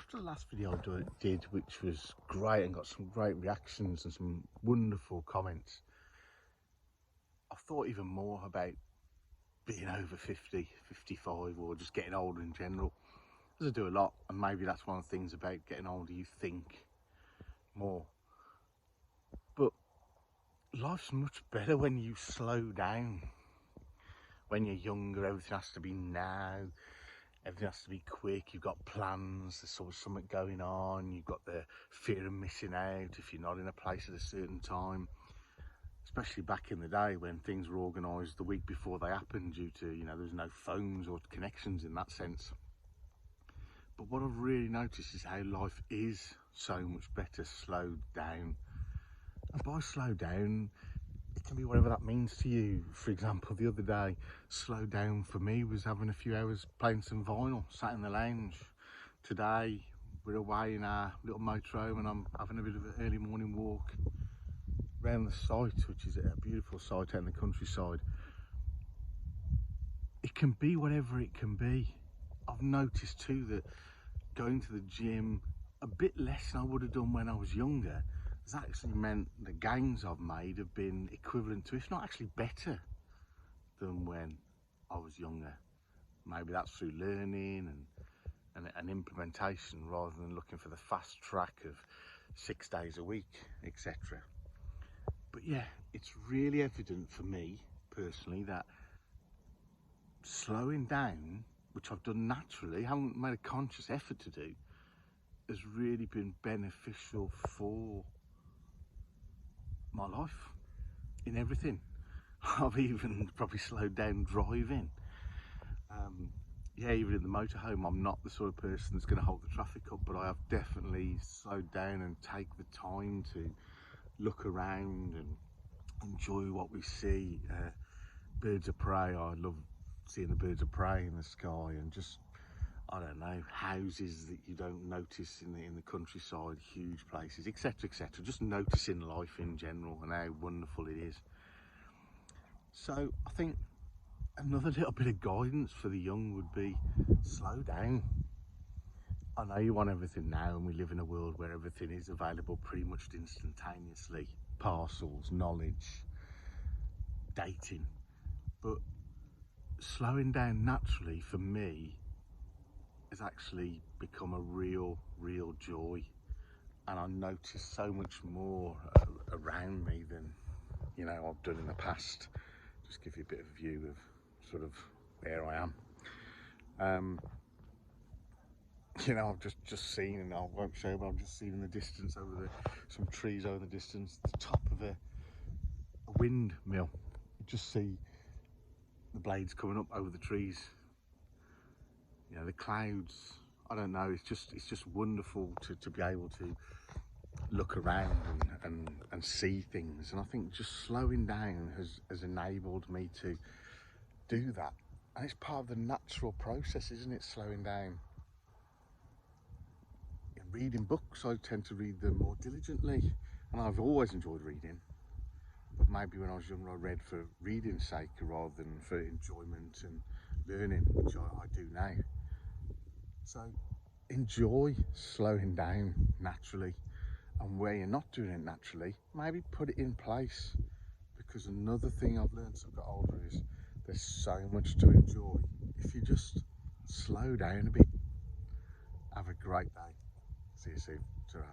after the last video I did, which was great and got some great reactions and some wonderful comments, I thought even more about being over 50, 55, or just getting older in general. As I do a lot, and maybe that's one of the things about getting older, you think more. But life's much better when you slow down. When you're younger, everything has to be now. Everything has to be quick. You've got plans, there's always something going on. You've got the fear of missing out if you're not in a place at a certain time. Especially back in the day when things were organised the week before they happened due to, there's no phones or connections in that sense. But what I've really noticed is how life is so much better slowed down. And by slow down, it can be whatever that means to you. For example, the other day, slow down for me was having a few hours playing some vinyl, sat in the lounge. Today, we're away in our little motorhome and I'm having a bit of an early morning walk around the site, which is a beautiful site out in the countryside. It can be whatever it can be. I've noticed too that going to the gym a bit less than I would have done when I was younger has actually meant the gains I've made have been equivalent to, if not actually better, than when I was younger. Maybe that's through learning and implementation rather than looking for the fast track of 6 days a week, etc. But yeah, it's really evident for me personally that slowing down, which I've done naturally, haven't made a conscious effort to do, has really been beneficial for my life in everything. I've even probably slowed down driving. Yeah, even in the motorhome, I'm not the sort of person that's going to hold the traffic up, but I have definitely slowed down and take the time to look around and enjoy what we see. Birds of prey, I love seeing the birds of prey in the sky, and just, I don't know, houses that you don't notice in the countryside, huge places, etc, etc. Just noticing life in general and how wonderful it is. So I think another little bit of guidance for the young would be slow down. I know you want everything now, and we live in a world where everything is available pretty much instantaneously. Parcels, knowledge, dating. But slowing down naturally for me has actually become a real joy, and I notice so much more around me than I've done in the past. Just give you a bit of a view of sort of where I am. I've just seen, and I won't show, but I've just seen in the distance some trees over the distance, the top of a windmill. You just see the blades coming up over the trees. The clouds, I don't know, it's just wonderful to be able to look around and see things. And I think just slowing down has enabled me to do that. And it's part of the natural process, isn't it, slowing down? In reading books, I tend to read them more diligently, and I've always enjoyed reading. But maybe when I was younger, I read for reading's sake rather than for enjoyment and learning, which I do now. So enjoy slowing down naturally, and where you're not doing it naturally, maybe put it in place. Because another thing I've learned as I've got older is there's so much to enjoy if you just slow down a bit. Have a great day. See you soon. Ta-ra.